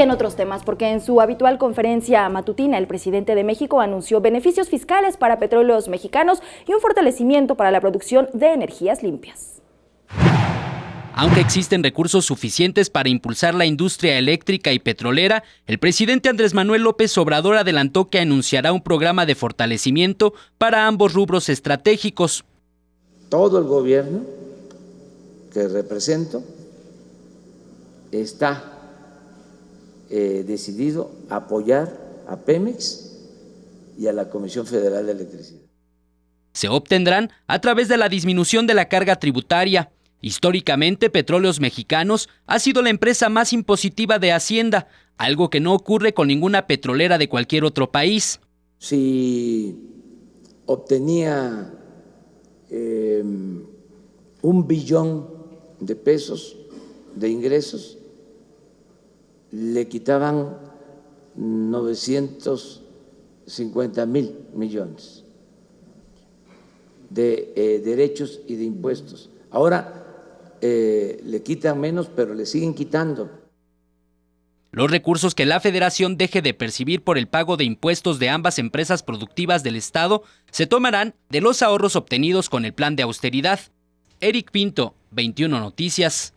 en otros temas, porque en su habitual conferencia matutina, el presidente de México anunció beneficios fiscales para Petróleos Mexicanos y un fortalecimiento para la producción de energías limpias. Aunque existen recursos suficientes para impulsar la industria eléctrica y petrolera, el presidente Andrés Manuel López Obrador adelantó que anunciará un programa de fortalecimiento para ambos rubros estratégicos. Todo el gobierno que represento está decidido a apoyar a Pemex y a la Comisión Federal de Electricidad. Se obtendrán a través de la disminución de la carga tributaria. Históricamente, Petróleos Mexicanos ha sido la empresa más impositiva de Hacienda, algo que no ocurre con ninguna petrolera de cualquier otro país. Si obtenía 1 billón de pesos de ingresos, le quitaban 950,000 millones de derechos y de impuestos. Ahora le quitan menos, pero le siguen quitando. Los recursos que la Federación deje de percibir por el pago de impuestos de ambas empresas productivas del Estado se tomarán de los ahorros obtenidos con el plan de austeridad. Eric Pinto, 21 Noticias.